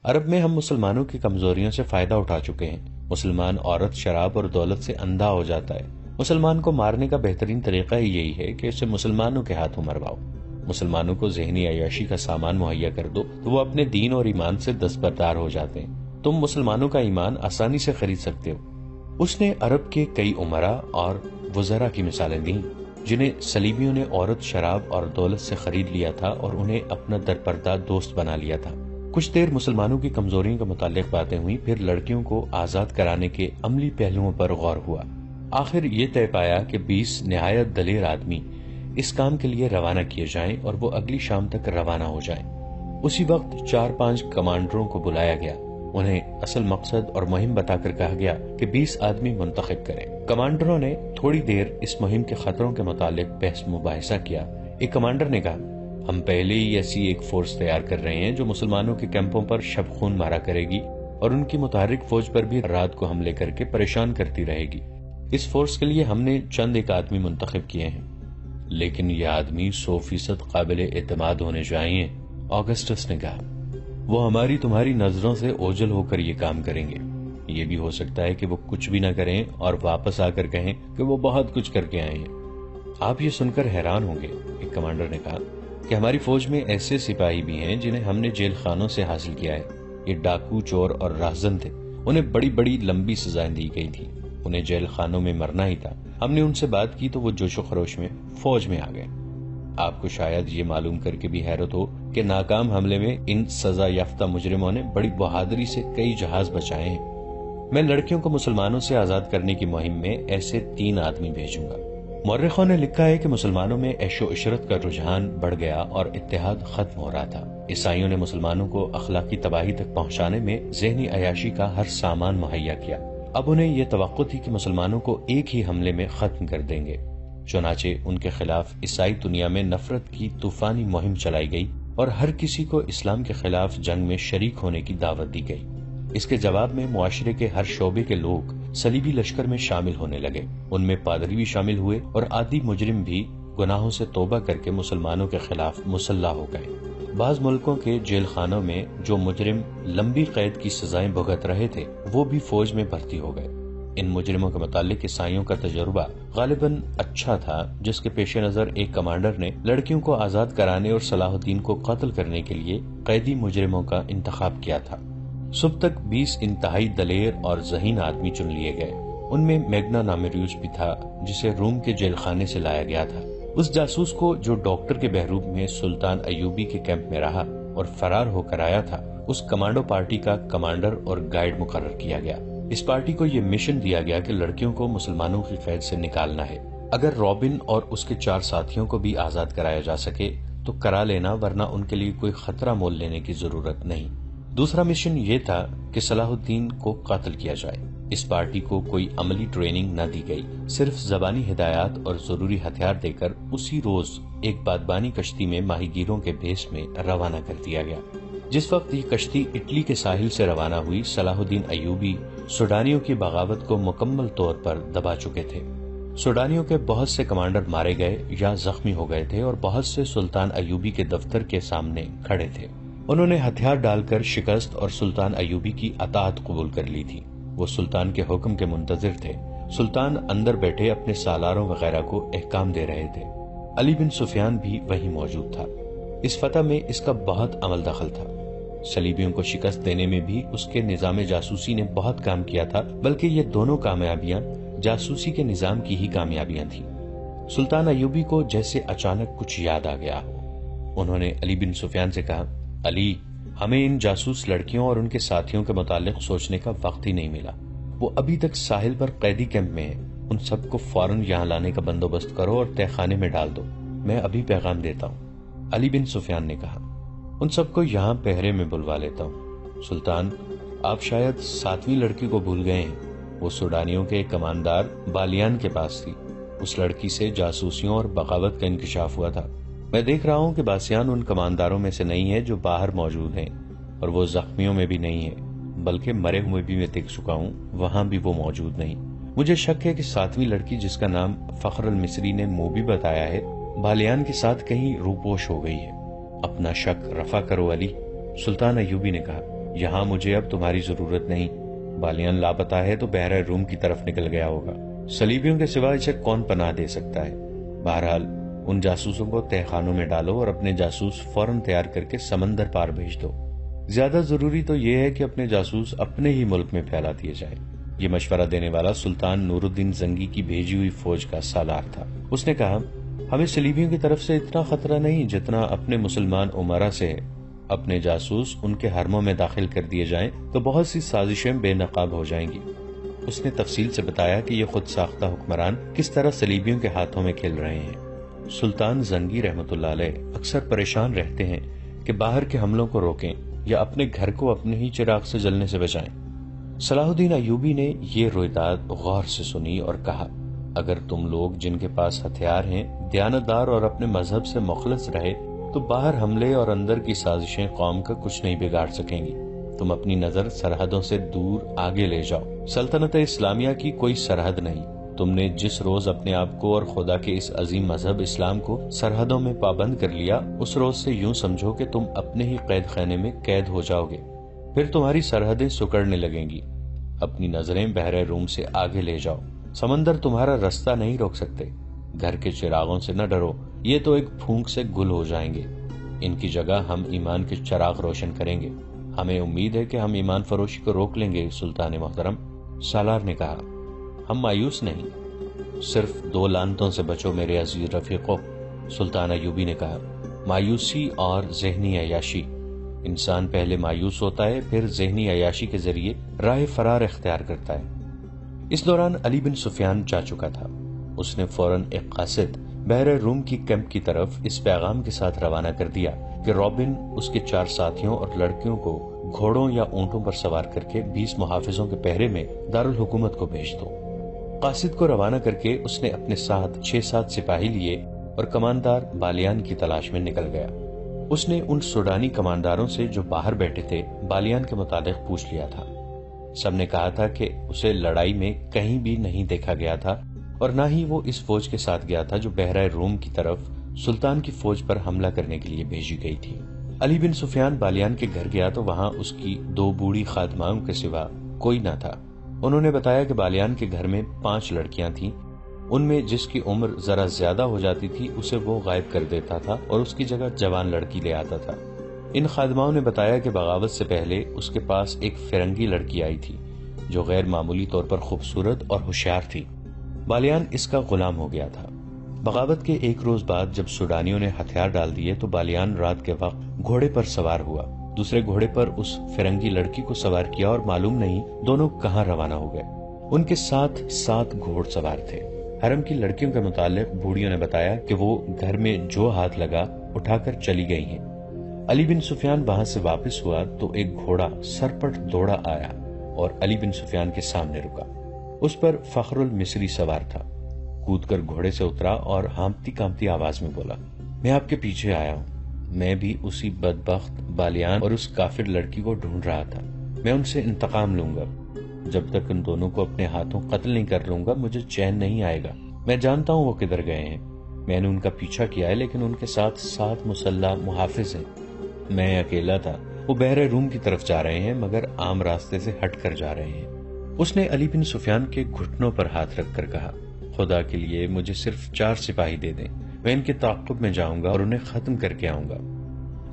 عرب میں ہم مسلمانوں کی کمزوریوں سے فائدہ اٹھا چکے ہیں۔ مسلمان عورت شراب اور دولت سے اندھا ہو جاتا ہے۔ مسلمان کو مارنے کا بہترین طریقہ ہی یہی ہے کہ اسے مسلمانوں کے ہاتھوں مرواؤ۔ مسلمانوں کو ذہنی عیاشی کا سامان مہیا کر دو تو وہ اپنے دین اور ایمان سے دستبردار ہو جاتے ہیں۔ تم مسلمانوں کا ایمان آسانی سے خرید سکتے ہو۔ اس نے عرب کے کئی امراء اور وزراء کی مثالیں دیں جنہیں صلیبیوں نے عورت، شراب اور دولت سے خرید لیا تھا اور انہیں اپنا درپردہ دوست بنا لیا تھا۔ کچھ دیر مسلمانوں کی کمزوریوں کے متعلق باتیں ہوئی، پھر لڑکیوں کو آزاد کرانے کے عملی پہلوؤں پر غور ہوا۔ آخر یہ طے پایا کہ 20 نہایت دلیر آدمی اس کام کے لیے روانہ کیے جائیں اور وہ اگلی شام تک روانہ ہو جائیں۔ اسی وقت 4-5 کمانڈروں کو بلایا گیا۔ انہیں اصل مقصد اور مہم بتا کر کہا گیا کہ 20 آدمی منتخب کریں۔ کمانڈروں نے تھوڑی دیر اس مہم کے خطروں کے متعلق بحث مباحثہ کیا۔ ایک کمانڈر نے کہا، ہم پہلے ہی ایسی ایک فورس تیار کر رہے ہیں جو مسلمانوں کے کیمپوں پر شب خون مارا کرے گی اور ان کی متحرک فوج پر بھی رات کو حملے کر کے پریشان کرتی رہے گی۔ اس فورس کے لیے ہم نے چند ایک آدمی منتخب کیے ہیں، لیکن یہ آدمی 100% قابل اعتماد ہونے چاہیے۔ آگسٹس نے کہا، وہ ہماری تمہاری نظروں سے اوجھل ہو کر یہ کام کریں گے۔ یہ بھی ہو سکتا ہے کہ وہ کچھ بھی نہ کریں اور واپس آ کر کہیں کہ وہ بہت کچھ کر کے آئے ہیں۔ آپ یہ سن کر حیران ہوں گے، ایک کمانڈر نے کہا، کہ ہماری فوج میں ایسے سپاہی بھی ہیں جنہیں ہم نے جیل خانوں سے حاصل کیا ہے۔ یہ ڈاکو، چور اور راہزن تھے۔ انہیں بڑی بڑی لمبی سزائیں دی گئی تھی۔ انہیں جیل خانوں میں مرنا ہی تھا۔ ہم نے ان سے بات کی تو وہ جوش و خروش میں فوج میں آ گئے۔ آپ کو شاید یہ معلوم کر کے بھی حیرت ہو کہ ناکام حملے میں ان سزا یافتہ مجرموں نے بڑی بہادری سے کئی جہاز بچائے ہیں۔ میں لڑکیوں کو مسلمانوں سے آزاد کرنے کی مہم میں ایسے 3 آدمی بھیجوں گا۔ مورخوں نے لکھا ہے کہ مسلمانوں میں عیش و عشرت کا رجحان بڑھ گیا اور اتحاد ختم ہو رہا تھا۔ عیسائیوں نے مسلمانوں کو اخلاقی تباہی تک پہنچانے میں ذہنی عیاشی کا ہر سامان مہیا کیا۔ اب انہیں یہ توقع تھی کہ مسلمانوں کو ایک ہی حملے میں ختم کر دیں گے۔ چنانچہ ان کے خلاف عیسائی دنیا میں نفرت کی طوفانی مہم چلائی گئی اور ہر کسی کو اسلام کے خلاف جنگ میں شریک ہونے کی دعوت دی گئی۔ اس کے جواب میں معاشرے کے ہر شعبے کے لوگ صلیبی لشکر میں شامل ہونے لگے۔ ان میں پادری بھی شامل ہوئے اور عادی مجرم بھی گناہوں سے توبہ کر کے مسلمانوں کے خلاف مسلح ہو گئے۔ بعض ملکوں کے جیل خانوں میں جو مجرم لمبی قید کی سزائیں بھگت رہے تھے وہ بھی فوج میں بھرتی ہو گئے۔ ان مجرموں کے متعلق عیسائیوں کا تجربہ غالباً اچھا تھا، جس کے پیش نظر ایک کمانڈر نے لڑکیوں کو آزاد کرانے اور صلاح الدین کو قتل کرنے کے لیے قیدی مجرموں کا انتخاب کیا تھا۔ صبح تک 20 انتہائی دلیر اور ذہین آدمی چن لیے گئے۔ ان میں میگنا نامیریوس بھی تھا، جسے روم کے جیل خانے سے لایا گیا تھا۔ اس جاسوس کو جو ڈاکٹر کے بہروپ میں سلطان ایوبی کے کیمپ میں رہا اور فرار ہو کر آیا تھا، اس کمانڈو پارٹی کا کمانڈر اور گائیڈ مقرر کیا گیا۔ اس پارٹی کو یہ مشن دیا گیا کہ لڑکیوں کو مسلمانوں کی قید سے نکالنا ہے۔ اگر رابن اور اس کے 4 ساتھیوں کو بھی آزاد کرایا جا سکے تو کرا لینا، ورنہ ان کے لیے کوئی خطرہ مول لینے کی ضرورت نہیں۔ دوسرا مشن یہ تھا کہ صلاح الدین کو قتل کیا جائے۔ اس پارٹی کو کوئی عملی ٹریننگ نہ دی گئی، صرف زبانی ہدایات اور ضروری ہتھیار دے کر اسی روز ایک بادبانی کشتی میں ماہی گیروں کے بھیس میں روانہ کر دیا گیا۔ جس وقت یہ کشتی اٹلی کے ساحل سے روانہ ہوئی، صلاح الدین ایوبی سوڈانیوں کی بغاوت کو مکمل طور پر دبا چکے تھے۔ سوڈانیوں کے بہت سے کمانڈر مارے گئے یا زخمی ہو گئے تھے اور بہت سے سلطان ایوبی کے دفتر کے سامنے کھڑے تھے۔ انہوں نے ہتھیار ڈال کر شکست اور سلطان ایوبی کی اطاعت قبول کر لی تھی۔ وہ سلطان کے حکم کے منتظر تھے۔ سلطان اندر بیٹھے اپنے سالاروں وغیرہ کو احکام دے رہے تھے۔ علی بن سفیان بھی وہیں موجود تھا۔ اس فتح میں اس کا بہت عمل دخل تھا۔ صلیبیوں کو شکست دینے میں بھی اس کے نظام جاسوسی نے بہت کام کیا تھا، بلکہ یہ دونوں کامیابیاں جاسوسی کے نظام کی ہی کامیابیاں تھیں۔ سلطان ایوبی کو جیسے اچانک کچھ یاد آ گیا۔ انہوں نے علی بن سفیان سے کہا، علی، ہمیں ان جاسوس لڑکیوں اور ان کے ساتھیوں کے متعلق سوچنے کا وقت ہی نہیں ملا۔ وہ ابھی تک ساحل پر قیدی کیمپ میں ہیں۔ ان سب کو فوراً یہاں لانے کا بندوبست کرو اور تہہ خانے میں ڈال دو۔ میں ابھی پیغام دیتا ہوں۔ علی بن سفیان نے کہا، ان سب کو یہاں پہرے میں بلوا لیتا ہوں۔ سلطان، آپ شاید 7ویں لڑکی کو بھول گئے ہیں۔ وہ سوڈانیوں کے کماندار بالیان کے پاس تھی۔ اس لڑکی سے جاسوسیوں اور بغاوت کا انکشاف ہوا تھا۔ میں دیکھ رہا ہوں کہ باسیان ان کمانداروں میں سے نہیں ہے جو باہر موجود ہیں، اور وہ زخمیوں میں بھی نہیں ہے، بلکہ مرے ہوئے بھی میں دیکھ چکا ہوں، وہاں بھی وہ موجود نہیں۔ مجھے شک ہے کہ 7ویں لڑکی، جس کا نام فخر المصری نے موبی بتایا ہے، بالیان کے ساتھ کہیں روپوش ہو گئی ہے۔ اپنا شک رفع کرو علی، سلطان ایوبی نے کہا۔ یہاں مجھے اب تمہاری ضرورت نہیں۔ بالیان لاپتہ ہے تو بحر روم کی طرف نکل گیا ہوگا۔ صلیبیوں کے سوا اسے کون پناہ دے سکتا ہے؟ بہرحال ان جاسوسوں کو تہہ خانوں میں ڈالو اور اپنے جاسوس فوراً تیار کر کے سمندر پار بھیج دو۔ زیادہ ضروری تو یہ ہے کہ اپنے جاسوس اپنے ہی ملک میں پھیلا دیے جائیں۔ یہ مشورہ دینے والا سلطان نور الدین زنگی کی بھیجی ہوئی فوج کا سالار تھا۔ اس نے کہا، ہمیں صلیبیوں کی طرف سے اتنا خطرہ نہیں جتنا اپنے مسلمان امراء سے ہے۔ اپنے جاسوس ان کے حرموں میں داخل کر دیے جائیں تو بہت سی سازشیں بے نقاب ہو جائیں گی۔ اس نے تفصیل سے بتایا کہ یہ خود ساختہ حکمران کس طرح صلیبیوں کے ہاتھوں میں کھیل رہے ہیں۔ سلطان زنگی رحمۃ اللہ علیہ اکثر پریشان رہتے ہیں کہ باہر کے حملوں کو روکیں یا اپنے گھر کو اپنے ہی چراغ سے جلنے سے بچائیں۔ صلاح الدین ایوبی نے یہ رویداد غور سے سنی اور کہا، اگر تم لوگ جن کے پاس ہتھیار ہیں دیانتدار اور اپنے مذہب سے مخلص رہے تو باہر حملے اور اندر کی سازشیں قوم کا کچھ نہیں بگاڑ سکیں گی۔ تم اپنی نظر سرحدوں سے دور آگے لے جاؤ۔ سلطنت اسلامیہ کی کوئی سرحد نہیں۔ تم نے جس روز اپنے آپ کو اور خدا کے اس عظیم مذہب اسلام کو سرحدوں میں پابند کر لیا، اس روز سے یوں سمجھو کہ تم اپنے ہی قید خانے میں قید ہو جاؤ گے۔ پھر تمہاری سرحدیں سکڑنے لگیں گی۔ اپنی نظریں بحر روم سے آگے لے جاؤ۔ سمندر تمہارا رستہ نہیں روک سکتے۔ گھر کے چراغوں سے نہ ڈرو، یہ تو ایک پھونک سے گل ہو جائیں گے۔ ان کی جگہ ہم ایمان کے چراغ روشن کریں گے۔ ہمیں امید ہے کہ ہم ایمان فروشی کو روک لیں گے سلطان محترم۔ سالار نے کہا، ہم مایوس نہیں، صرف 2 لعنتوں سے بچو میرے عزیز رفیقو۔ سلطان ایوبی نے کہا، مایوسی اور ذہنی عیاشی۔ انسان پہلے مایوس ہوتا ہے، پھر ذہنی عیاشی کے ذریعے راہ فرار اختیار کرتا ہے۔ اس دوران علی بن سفیان جا چکا تھا۔ اس نے فوراً ایک قاصد بحر روم کی کیمپ کی طرف اس پیغام کے ساتھ روانہ کر دیا کہ رابن اس کے 4 ساتھیوں اور لڑکیوں کو گھوڑوں یا اونٹوں پر سوار کر کے 20 محافظوں کے پہرے میں دارالحکومت کو بھیج دو۔ قاصد کو روانہ کر کے اس نے اپنے ساتھ 6-7 سپاہی لیے اور کماندار بالیان کی تلاش میں نکل گیا۔ اس نے ان سوڈانی کمانداروں سے جو باہر بیٹھے تھے بالیان کے متعلق پوچھ لیا تھا۔ سب نے کہا تھا کہ اسے لڑائی میں کہیں بھی نہیں دیکھا گیا تھا اور نہ ہی وہ اس فوج کے ساتھ گیا تھا جو بحرہ روم کی طرف سلطان کی فوج پر حملہ کرنے کے لیے بھیجی گئی تھی۔ علی بن سفیان بالیان کے گھر گیا تو وہاں اس کی 2 بوڑھی خادماؤں کے سوا کوئی نہ تھا۔ انہوں نے بتایا کہ بالیان کے گھر میں 5 لڑکیاں تھیں۔ ان میں جس کی عمر ذرا زیادہ ہو جاتی تھی اسے وہ غائب کر دیتا تھا اور اس کی جگہ جوان لڑکی لے آتا تھا۔ ان خادماؤں نے بتایا کہ بغاوت سے پہلے اس کے پاس ایک فرنگی لڑکی آئی تھی جو غیر معمولی طور پر خوبصورت اور ہوشیار تھی۔ بالیان اس کا غلام ہو گیا تھا۔ بغاوت کے 1 روز بعد جب سوڈانیوں نے ہتھیار ڈال دیے تو بالیان رات کے وقت گھوڑے پر سوار ہوا، دوسرے گھوڑے پر اس فرنگی لڑکی کو سوار کیا اور معلوم نہیں دونوں کہاں روانہ ہو گئے۔ ان کے ساتھ 7 گھوڑ سوار تھے۔ حرم کی لڑکیوں کے متعلق بوڑھیوں نے بتایا کہ وہ گھر میں جو ہاتھ لگا اٹھا کر چلی گئی ہیں۔ علی بن سفیان وہاں سے واپس ہوا تو ایک گھوڑا سرپٹ دوڑا آیا اور علی بن سفیان کے سامنے رکا۔ اس پر فخر المصری سوار تھا۔ کود کر گھوڑے سے اترا اور ہانپتی کانپتی آواز میں بولا، میں آپ کے پیچھے آیا ہوں۔ میں بھی اسی بدبخت بالیان اور اس کافر لڑکی کو ڈھونڈ رہا تھا۔ میں ان سے انتقام لوں گا۔ جب تک ان دونوں کو اپنے ہاتھوں قتل نہیں کر لوں گا مجھے چین نہیں آئے گا۔ میں جانتا ہوں وہ کدھر گئے ہیں۔ میں نے ان کا پیچھا کیا ہے لیکن ان کے ساتھ 7 مسلح محافظ ہیں۔ میں اکیلا تھا۔ وہ بحر روم کی طرف جا رہے ہیں مگر عام راستے سے ہٹ کر جا رہے ہیں۔ اس نے علی بن سفیان کے گھٹنوں پر ہاتھ رکھ کر کہا، خدا کے لیے مجھے صرف 4 سپاہی دے دیں، میں ان کے تعاقب میں جاؤں گا اور انہیں ختم کر کے آؤں گا۔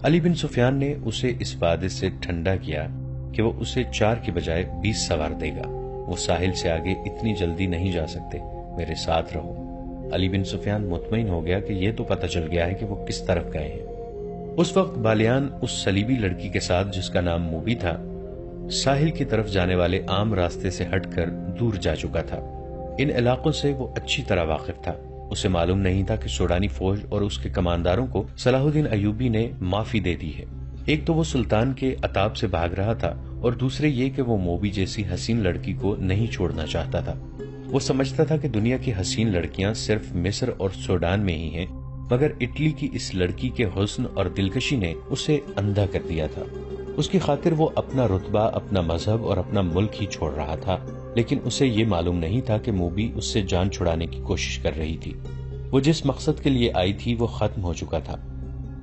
علی بن سفیان نے اسے اس وعدے سے ٹھنڈا کیا کہ وہ اسے 4 کی بجائے 20 سوار دے گا۔ وہ ساحل سے آگے اتنی جلدی نہیں جا سکتے، میرے ساتھ رہو۔ علی بن سفیان مطمئن ہو گیا کہ یہ تو پتہ چل گیا ہے کہ وہ کس طرف گئے ہیں۔ اس وقت بالیان اس صلیبی لڑکی کے ساتھ جس کا نام موبی تھا ساحل کی طرف جانے والے عام راستے سے ہٹ کر دور جا چکا تھا۔ ان علاقوں سے وہ اچھی طرح واقف تھا۔ اسے معلوم نہیں تھا کہ سوڈانی فوج اور اس کے کمانداروں کو صلاح الدین ایوبی نے معافی دے دی ہے۔ ایک تو وہ سلطان کے عتاب سے بھاگ رہا تھا اور دوسرے یہ کہ وہ موبی جیسی حسین لڑکی کو نہیں چھوڑنا چاہتا تھا۔ وہ سمجھتا تھا کہ دنیا کی حسین لڑکیاں صرف مصر اور سوڈان میں ہی ہیں، مگر اٹلی کی اس لڑکی کے حسن اور دلکشی نے اسے اندھا کر دیا تھا۔ اس کی خاطر وہ اپنا رتبہ، اپنا مذہب اور اپنا ملک ہی چھوڑ رہا تھا، لیکن اسے یہ معلوم نہیں تھا کہ موبی اس سے جان چھڑانے کی کوشش کر رہی تھی۔ وہ جس مقصد کے لیے آئی تھی وہ ختم ہو چکا تھا۔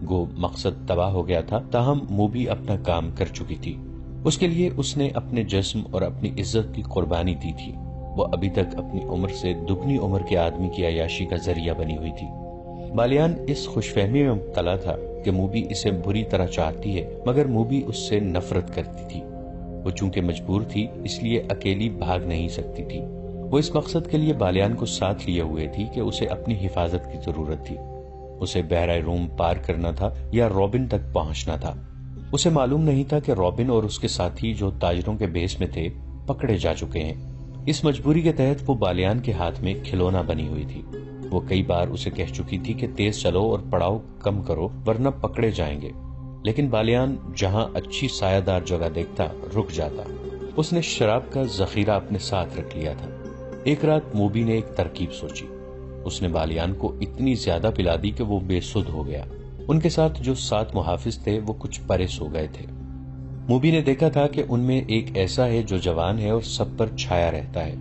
گو مقصد تباہ ہو گیا تھا، تاہم موبی اپنا کام کر چکی تھی۔ اس کے لیے اس نے اپنے جسم اور اپنی عزت کی قربانی دی تھی۔ وہ ابھی تک اپنی عمر سے دگنی عمر کے آدمی کی عیاشی کا ذریعہ بنی ہوئی تھی۔ بالیان اس خوش فہمی میں مبتلا تھا کہ موبی اسے بری طرح چاہتی ہے، مگر موبی اس سے نفرت کرتی تھی۔ وہ چونکہ مجبور تھی اس لیے اکیلی بھاگ نہیں سکتی تھی۔ وہ اس مقصد کے لیے بالیان کو ساتھ لیے ہوئے تھی کہ اسے اپنی حفاظت کی ضرورت تھی۔ اسے بحیرہ روم پار کرنا تھا یا رابن تک پہنچنا تھا۔ اسے معلوم نہیں تھا کہ رابن اور اس کے ساتھی جو تاجروں کے بیس میں تھے پکڑے جا چکے ہیں۔ اس مجبوری کے تحت وہ بالیان کے ہاتھ میں کھلونا بنی ہوئی تھی۔ وہ کئی بار اسے کہہ چکی تھی کہ تیز چلو اور پڑاؤ کم کرو ورنہ پکڑے جائیں گے، لیکن بالیان جہاں اچھی سایہ دار جگہ دیکھتا رک جاتا۔ اس نے شراب کا ذخیرہ اپنے ساتھ رکھ لیا تھا۔ ایک رات موبی نے ایک ترکیب سوچی۔ اس نے بالیان کو اتنی زیادہ پلا دی کہ وہ بے سدھ ہو گیا۔ ان کے ساتھ جو 7 محافظ تھے وہ کچھ پرے سو گئے تھے۔ موبی نے دیکھا تھا کہ ان میں ایک ایسا ہے جو جوان ہے اور سب پر چھایا رہتا ہے۔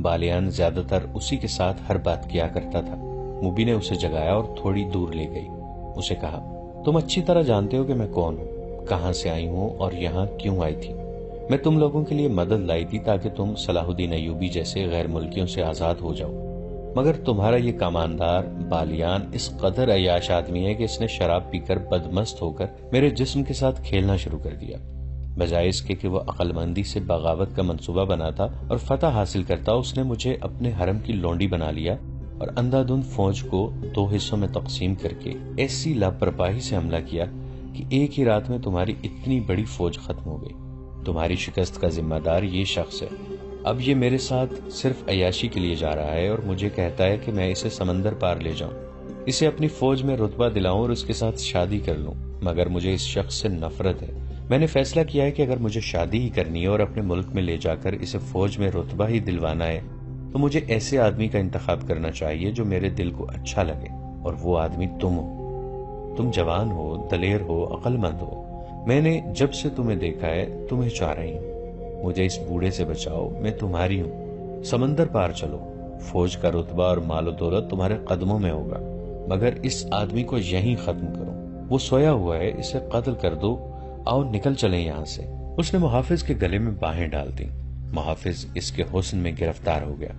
بالیان زیادہ تر اسی کے ساتھ ہر بات کیا کرتا تھا۔ موبی نے اسے جگایا اور تھوڑی دور لے گئی۔ اسے کہا، تم اچھی طرح جانتے ہو کہ میں کون ہوں، کہاں سے آئی ہوں اور یہاں کیوں آئی تھی۔ میں تم لوگوں کے لیے مدد لائی تھی تاکہ تم صلاح الدین ایوبی جیسے غیر ملکیوں سے آزاد ہو جاؤ، مگر تمہارا یہ کماندار بالیان اس قدر عیاش آدمی ہے کہ اس نے شراب پی کر بدمست ہو کر میرے جسم کے ساتھ کھیلنا شروع کر دیا۔ بجائے اس کے کہ وہ عقل مندی سے بغاوت کا منصوبہ بناتا اور فتح حاصل کرتا، اس نے مجھے اپنے حرم کی لونڈی بنا لیا اور اندھا دھند فوج کو 2 حصوں میں تقسیم کر کے ایسی لاپرواہی سے حملہ کیا کہ ایک ہی رات میں تمہاری اتنی بڑی فوج ختم ہو گئی۔ تمہاری شکست کا ذمہ دار یہ شخص ہے۔ اب یہ میرے ساتھ صرف عیاشی کے لیے جا رہا ہے اور مجھے کہتا ہے کہ میں اسے سمندر پار لے جاؤں، اسے اپنی فوج میں رتبہ دلاؤں اور اس کے ساتھ شادی کر لوں، مگر مجھے اس شخص سے نفرت ہے۔ میں نے فیصلہ کیا ہے کہ اگر مجھے شادی ہی کرنی ہے اور اپنے ملک میں لے جا کر اسے فوج میں رتبہ ہی دلوانا ہے تو مجھے ایسے آدمی کا انتخاب کرنا چاہیے جو میرے دل کو اچھا لگے، اور وہ آدمی تم ہو۔ تم جوان ہو، دلیر ہو، عقل مند ہو۔ میں نے جب سے تمہیں دیکھا ہے تمہیں چاہ رہی ہوں۔ مجھے اس بوڑھے سے بچاؤ، میں تمہاری ہوں۔ سمندر پار چلو، فوج کا رتبہ اور مال و دولت تمہارے قدموں میں ہوگا، مگر اس آدمی کو یہیں ختم کرو۔ وہ سویا ہوا ہے، اسے قتل کر دو، آؤ نکل چلیں یہاں سے۔ اس نے محافظ کے گلے میں باہیں ڈال دیں۔ محافظ اس کے حسن میں گرفتار ہو گیا۔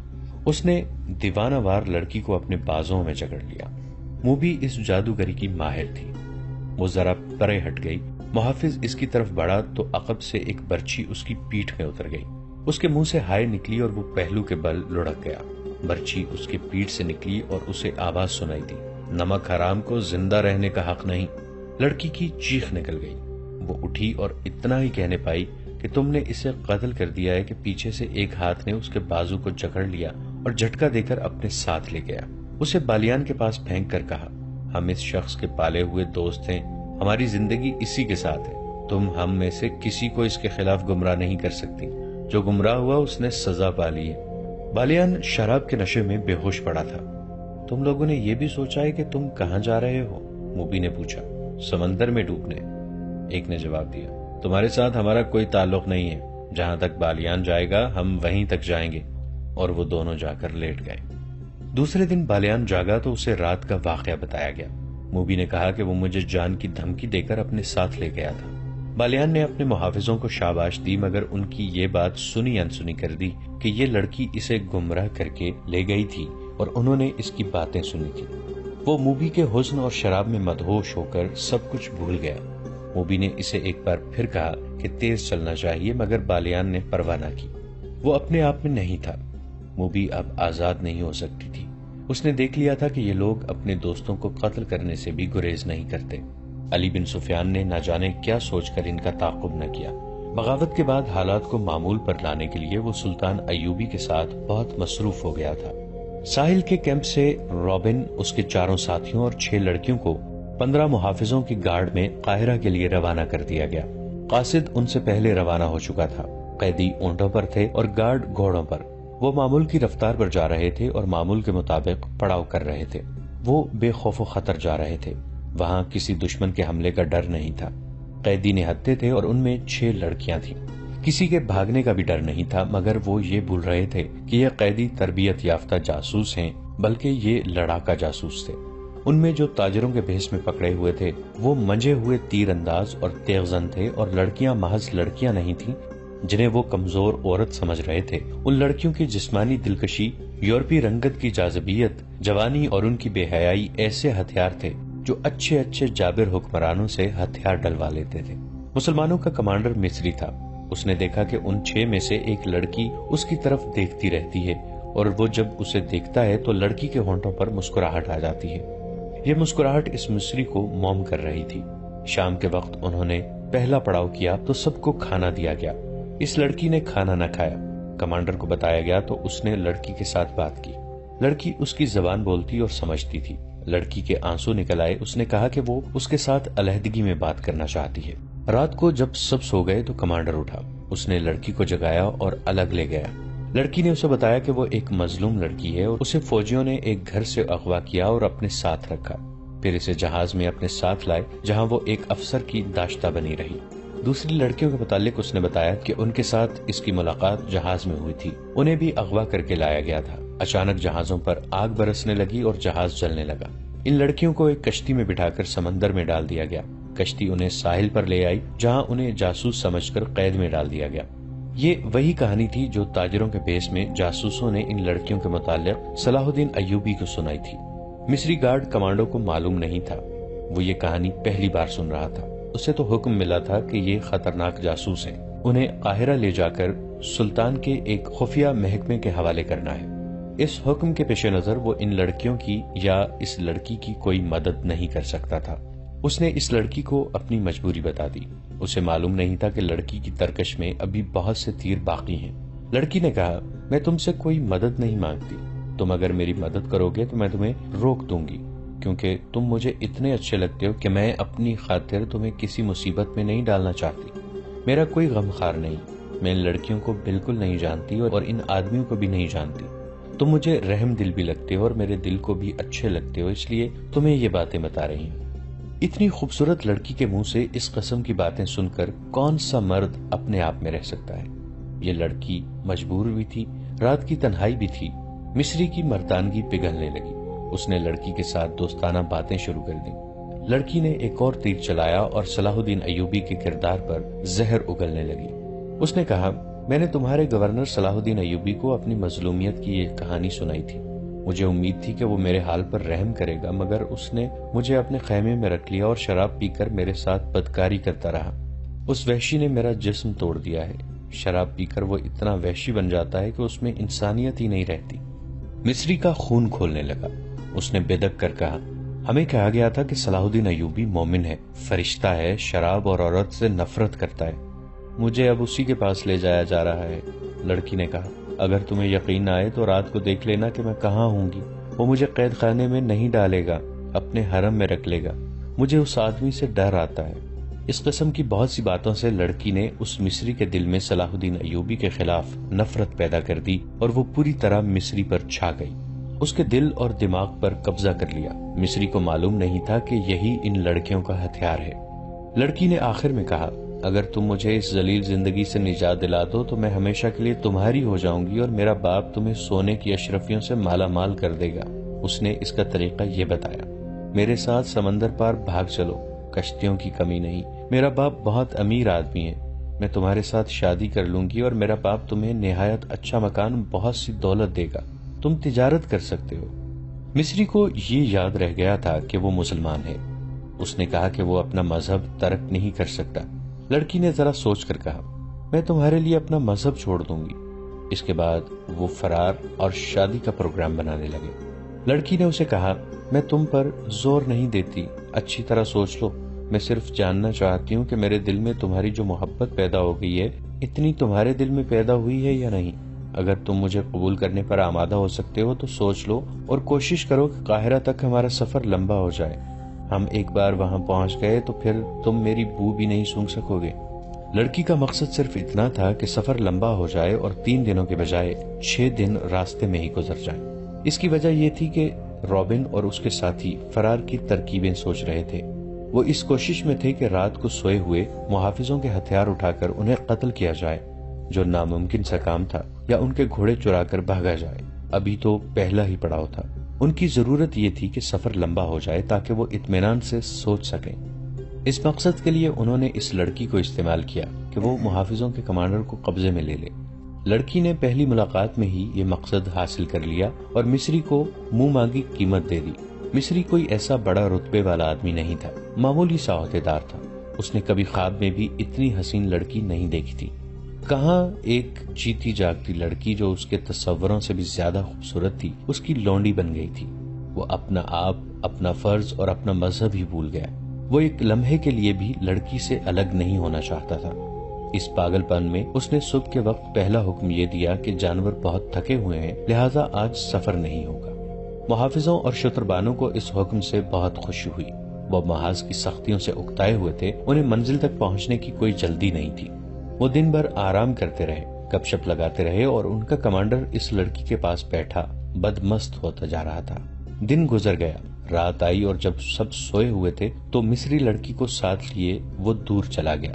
اس نے دیوانہ وار لڑکی کو اپنے بازوں میں جکڑ لیا۔ موبی اس جادوگری کی ماہر تھی۔ وہ ذرا پرے ہٹ گئی۔ محافظ اس کی طرف بڑھا تو عقب سے ایک برچھی اس کی پیٹھ میں اتر گئی۔ اس کے منہ سے ہائے نکلی اور وہ پہلو کے بل لڑک گیا۔ برچھی اس کی پیٹھ سے نکلی اور اسے آواز سنائی دی، نمک حرام کو زندہ رہنے کا حق نہیں۔ لڑکی کی چیخ نکل گئی۔ وہ اٹھی اور اتنا ہی کہنے پائی کہ تم نے اسے قتل کر دیا ہے کہ پیچھے سے ایک ہاتھ نے اس کے بازو کو جکڑ لیا اور جھٹکا دے کر اپنے ساتھ لے گیا۔ اسے بالیان کے پاس پھینک کر کہا، ہم اس شخص کے پالے ہوئے دوست ہیں، ہماری زندگی اسی کے ساتھ ہے۔ تم ہم میں سے کسی کو اس کے خلاف گمراہ نہیں کر سکتی۔ جو گمراہ ہوا اس نے سزا پا لی ہے۔ بالیان شراب کے نشے میں بے ہوش پڑا تھا۔ تم لوگوں نے یہ بھی سوچا ہے کہ تم کہاں جا رہے ہو؟ موبی نے پوچھا۔ سمندر میں ڈوبنے، ایک نے جواب دیا۔ تمہارے ساتھ ہمارا کوئی تعلق نہیں ہے، جہاں تک بالیان جائے گا ہم وہیں تک جائیں گے، اور وہ دونوں جا کر لیٹ گئے۔ دوسرے دن بالیان جاگا تو اسے رات کا واقعہ بتایا گیا۔ موبی نے کہا کہ وہ مجھے جان کی دھمکی دے کر اپنے ساتھ لے گیا تھا۔ بالیان نے اپنے محافظوں کو شاباش دی، مگر ان کی یہ بات سنی انسنی کر دی کہ یہ لڑکی اسے گمراہ کر کے لے گئی تھی اور انہوں نے اس کی باتیں سنی تھی۔ وہ موبی کے حسن اور شراب میں مدہوش ہو کر سب کچھ بھول گیا۔ موبی نے اسے ایک بار پھر کہا کہ تیز چلنا چاہیے، مگر بالیان نے پرواہ نہ کی۔ وہ اپنے آپ میں نہیں تھا۔ موبی اب آزاد نہیں ہو سکتی تھی۔ اس نے دیکھ لیا تھا کہ یہ لوگ اپنے دوستوں کو قتل کرنے سے بھی گریز نہیں کرتے۔ علی بن سفیان نے نہ جانے کیا سوچ کر ان کا تعاقب نہ کیا۔ بغاوت کے بعد حالات کو معمول پر لانے کے لیے وہ سلطان ایوبی کے ساتھ بہت مصروف ہو گیا تھا۔ ساحل کے کیمپ سے رابن، اس کے 4 ساتھیوں اور 6 لڑکیوں کو 15 محافظوں کی گارڈ میں قاہرہ کے لیے روانہ کر دیا گیا۔ قاصد ان سے پہلے روانہ ہو چکا تھا۔ قیدی اونٹوں پر تھے اور گارڈ گھوڑوں پر۔ وہ معمول کی رفتار پر جا رہے تھے اور معمول کے مطابق پڑاؤ کر رہے تھے۔ وہ بے خوف و خطر جا رہے تھے۔ وہاں کسی دشمن کے حملے کا ڈر نہیں تھا۔ قیدی نہتے تھے اور ان میں 6 لڑکیاں تھیں۔ کسی کے بھاگنے کا بھی ڈر نہیں تھا، مگر وہ یہ بھول رہے تھے کہ یہ قیدی تربیت یافتہ جاسوس ہیں، بلکہ یہ لڑاکا جاسوس تھے۔ ان میں جو تاجروں کے بھیس میں پکڑے ہوئے تھے وہ منجے ہوئے تیر انداز اور تیغ زن تھے، اور لڑکیاں محض لڑکیاں نہیں تھیں جنہیں وہ کمزور عورت سمجھ رہے تھے۔ ان لڑکیوں کی جسمانی دلکشی، یورپی رنگت کی جاذبیت، جوانی اور ان کی بے حیائی ایسے ہتھیار تھے جو اچھے اچھے جابر حکمرانوں سے ہتھیار ڈلوا لیتے تھے۔ مسلمانوں کا کمانڈر مصری تھا۔ اس نے دیکھا کہ ان 6 میں سے ایک لڑکی اس کی طرف دیکھتی رہتی ہے، اور وہ جب اسے دیکھتا ہے تو لڑکی کے ہونٹوں پر مسکراہٹ آ جاتی ہے۔ یہ مسکراہٹ اس مصری کو موم کر رہی تھی۔ شام کے وقت انہوں نے پہلا پڑاؤ کیا تو سب کو کھانا دیا گیا۔ اس لڑکی نے کھانا نہ کھایا۔ کمانڈر کو بتایا گیا تو اس نے لڑکی کے ساتھ بات کی۔ لڑکی اس کی زبان بولتی اور سمجھتی تھی۔ لڑکی کے آنسو نکل آئے۔ اس نے کہا کہ وہ اس کے ساتھ علیحدگی میں بات کرنا چاہتی ہے۔ رات کو جب سب سو گئے تو کمانڈر اٹھا۔ اس نے لڑکی کو جگایا اور الگ لے گیا۔ لڑکی نے اسے بتایا کہ وہ ایک مظلوم لڑکی ہے اور اسے فوجیوں نے ایک گھر سے اغوا کیا اور اپنے ساتھ رکھا، پھر اسے جہاز میں اپنے ساتھ لائے جہاں وہ ایک افسر کی داشتہ بنی رہی۔ دوسری لڑکیوں کے متعلق اس نے بتایا کہ ان کے ساتھ اس کی ملاقات جہاز میں ہوئی تھی، انہیں بھی اغوا کر کے لایا گیا تھا۔ اچانک جہازوں پر آگ برسنے لگی اور جہاز جلنے لگا۔ ان لڑکیوں کو ایک کشتی میں بٹھا کر سمندر میں ڈال دیا گیا۔ کشتی انہیں ساحل پر لے آئی جہاں انہیں جاسوس سمجھ کر قید میں ڈال دیا گیا۔ یہ وہی کہانی تھی جو تاجروں کے بھیس میں جاسوسوں نے ان لڑکیوں کے متعلق صلاح الدین ایوبی کو سنائی تھی۔ مصری گارڈ کمانڈو کو معلوم نہیں تھا، وہ یہ کہانی پہلی بار سن رہا تھا۔ اسے تو حکم ملا تھا کہ یہ خطرناک جاسوس ہیں، انہیں قاہرہ لے جا کر سلطان کے ایک خفیہ محکمے کے حوالے کرنا ہے۔ اس حکم کے پیش نظر وہ ان لڑکیوں کی یا اس لڑکی کی کوئی مدد نہیں کر سکتا تھا۔ اس نے اس لڑکی کو اپنی مجبوری بتا دی۔ اسے معلوم نہیں تھا کہ لڑکی کی ترکش میں ابھی بہت سے تیر باقی ہیں۔ لڑکی نے کہا، میں تم سے کوئی مدد نہیں مانگتی، تم اگر میری مدد کرو گے تو میں تمہیں روک دوں گی، کیونکہ تم مجھے اتنے اچھے لگتے ہو کہ میں اپنی خاطر تمہیں کسی مصیبت میں نہیں ڈالنا چاہتی۔ میرا کوئی غمخوار نہیں، میں ان لڑکیوں کو بالکل نہیں جانتی اور ان آدمیوں کو بھی نہیں جانتی۔ تم مجھے رحم دل بھی لگتے ہو اور میرے دل کو بھی اچھے لگتے ہو، اس لیے تمہیں یہ باتیں بتا رہی ہوں۔ اتنی خوبصورت لڑکی کے منہ سے اس قسم کی باتیں سن کر کون سا مرد اپنے آپ میں رہ سکتا ہے؟ یہ لڑکی مجبور بھی تھی، رات کی تنہائی بھی تھی۔ مصری کی مردانگی پگھلنے لگی۔ اس نے لڑکی کے ساتھ دوستانہ باتیں شروع کر دیں۔ لڑکی نے ایک اور تیر چلایا اور صلاح الدین ایوبی کے کردار پر زہر اگلنے لگی۔ اس نے کہا، میں نے تمہارے گورنر صلاح الدین ایوبی کو اپنی مظلومیت کی یہ کہانی سنائی تھی۔ مجھے امید تھی کہ وہ میرے حال پر رحم کرے گا، مگر اس نے مجھے اپنے خیمے میں رکھ لیا اور شراب پی کر میرے ساتھ بدکاری کرتا رہا۔ اس وحشی نے میرا جسم توڑ دیا ہے۔ شراب پی کر وہ اتنا وحشی بن جاتا ہے کہ اس میں انسانیت ہی نہیں رہتی۔ مصری کا خون کھولنے لگا۔ اس نے بے دق کر کہا، ہمیں کہا گیا تھا کہ صلاح الدین ایوبی مومن ہے، فرشتہ ہے، شراب اور عورت سے نفرت کرتا ہے، مجھے اب اسی کے پاس لے جایا جا رہا ہے۔ لڑکی نے کہا، اگر تمہیں یقین آئے تو رات کو دیکھ لینا کہ میں کہاں ہوں گی۔ وہ مجھے قید خانے میں نہیں ڈالے گا، اپنے حرم میں رکھ لے گا۔ مجھے اس آدمی سے ڈر آتا ہے۔ اس قسم کی بہت سی باتوں سے لڑکی نے اس مصری کے دل میں صلاح الدین ایوبی کے خلاف نفرت پیدا کر دی اور وہ پوری طرح مصری پر چھا گئی، اس کے دل اور دماغ پر قبضہ کر لیا۔ مصری کو معلوم نہیں تھا کہ یہی ان لڑکیوں کا ہتھیار ہے۔ لڑکی نے آخر میں کہا، اگر تم مجھے اس ذلیل زندگی سے نجات دلا دو تو میں ہمیشہ کے لیے تمہاری ہو جاؤں گی اور میرا باپ تمہیں سونے کی اشرفیوں سے مالا مال کر دے گا۔ اس نے اس کا طریقہ یہ بتایا، میرے ساتھ سمندر پار بھاگ چلو، کشتیوں کی کمی نہیں، میرا باپ بہت امیر آدمی ہے، میں تمہارے ساتھ شادی کر لوں گی اور میرا باپ تمہیں نہایت اچھا مکان، بہت سی دولت دے گا، تم تجارت کر سکتے ہو۔ مصری کو یہ یاد رہ گیا تھا کہ وہ مسلمان ہے۔ اس نے کہا کہ وہ اپنا مذہب ترک نہیں کر سکتا۔ لڑکی نے ذرا سوچ کر کہا، میں تمہارے لیے اپنا مذہب چھوڑ دوں گی۔ اس کے بعد وہ فرار اور شادی کا پروگرام بنانے لگے۔ لڑکی نے اسے کہا، میں تم پر زور نہیں دیتی، اچھی طرح سوچ لو، میں صرف جاننا چاہتی ہوں کہ میرے دل میں تمہاری جو محبت پیدا ہو گئی ہے، اتنی تمہارے دل میں پیدا ہوئی ہے یا نہیں؟ اگر تم مجھے قبول کرنے پر آمادہ ہو سکتے ہو تو سوچ لو اور کوشش کرو کہ قاہرہ تک ہمارا سفر لمبا ہو جائے۔ ہم ایک بار وہاں پہنچ گئے تو پھر تم میری بو بھی نہیں سونگھ سکو گے۔ لڑکی کا مقصد صرف اتنا تھا کہ سفر لمبا ہو جائے اور 3 دنوں کے بجائے 6 دن راستے میں ہی گزر جائیں۔ اس کی وجہ یہ تھی کہ رابن اور اس کے ساتھی فرار کی ترکیبیں سوچ رہے تھے۔ وہ اس کوشش میں تھے کہ رات کو سوئے ہوئے محافظوں کے ہتھیار اٹھا کر انہیں قتل کیا جائے، جو ناممکن سا کام تھا، یا ان کے گھوڑے چرا کر بھاگا جائے۔ ابھی تو پہلا ہی پڑاؤ تھا۔ ان کی ضرورت یہ تھی کہ سفر لمبا ہو جائے تاکہ وہ اطمینان سے سوچ سکیں۔ اس مقصد کے لیے انہوں نے اس لڑکی کو استعمال کیا کہ وہ محافظوں کے کمانڈر کو قبضے میں لے لے۔ لڑکی نے پہلی ملاقات میں ہی یہ مقصد حاصل کر لیا اور مصری کو منہ مانگی قیمت دے دی۔ مصری کوئی ایسا بڑا رتبے والا آدمی نہیں تھا، معمولی سا عہدیدار تھا۔ اس نے کبھی خواب میں بھی اتنی حسین لڑکی نہیں دیکھی تھی۔ کہاں ایک جیتی جاگتی لڑکی جو اس کے تصوروں سے بھی زیادہ خوبصورت تھی اس کی لونڈی بن گئی تھی۔ وہ اپنا آپ، اپنا فرض اور اپنا مذہب ہی بھول گیا۔ وہ ایک لمحے کے لیے بھی لڑکی سے الگ نہیں ہونا چاہتا تھا۔ اس پاگل پن میں اس نے صبح کے وقت پہلا حکم یہ دیا کہ جانور بہت تھکے ہوئے ہیں، لہٰذا آج سفر نہیں ہوگا۔ محافظوں اور شتربانوں کو اس حکم سے بہت خوشی ہوئی۔ وہ محاذ کی سختیوں سے اکتائے ہوئے تھے، انہیں منزل تک پہنچنے کی کوئی جلدی نہیں تھی۔ وہ دن بھر آرام کرتے رہے، گپ شپ لگاتے رہے اور ان کا کمانڈر اس لڑکی کے پاس بیٹھا بدمست ہوتا جا رہا تھا۔ دن گزر گیا، رات آئی اور جب سب سوئے ہوئے تھے تو مصری لڑکی کو ساتھ لیے وہ دور چلا گیا۔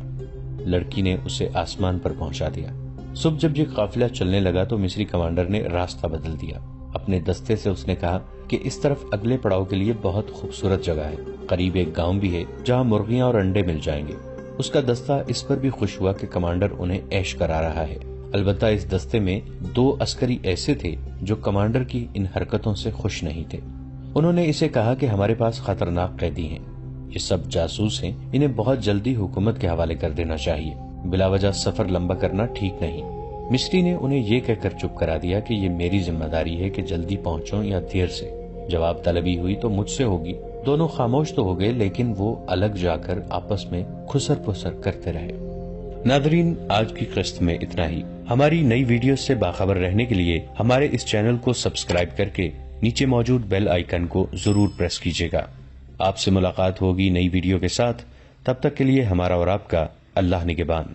لڑکی نے اسے آسمان پر پہنچا دیا۔ صبح جب یہ قافلہ چلنے لگا تو مصری کمانڈر نے راستہ بدل دیا۔ اپنے دستے سے اس نے کہا کہ اس طرف اگلے پڑاؤ کے لیے بہت خوبصورت جگہ ہے، قریب ایک گاؤں بھی ہے جہاں مرغیاں اور انڈے مل جائیں گے۔ اس کا دستہ اس پر بھی خوش ہوا کہ کمانڈر انہیں عیش کرا رہا ہے۔ البتہ اس دستے میں 2 عسکری ایسے تھے جو کمانڈر کی ان حرکتوں سے خوش نہیں تھے۔ انہوں نے اسے کہا کہ ہمارے پاس خطرناک قیدی ہیں، یہ سب جاسوس ہیں، انہیں بہت جلدی حکومت کے حوالے کر دینا چاہیے، بلا وجہ سفر لمبا کرنا ٹھیک نہیں۔ مصری نے انہیں یہ کہہ کر چپ کرا دیا کہ یہ میری ذمہ داری ہے کہ جلدی پہنچوں یا دیر سے، جواب طلبی ہوئی تو مجھ سے ہوگی۔ دونوں خاموش تو ہو گئے لیکن وہ الگ جا کر آپس میں خسر پسر کرتے رہے۔ ناظرین، آج کی قسط میں اتنا ہی۔ ہماری نئی ویڈیوز سے باخبر رہنے کے لیے ہمارے اس چینل کو سبسکرائب کر کے نیچے موجود بیل آئیکن کو ضرور پریس کیجیے گا۔ آپ سے ملاقات ہوگی نئی ویڈیو کے ساتھ، تب تک کے لیے ہمارا اور آپ کا اللہ نگہبان۔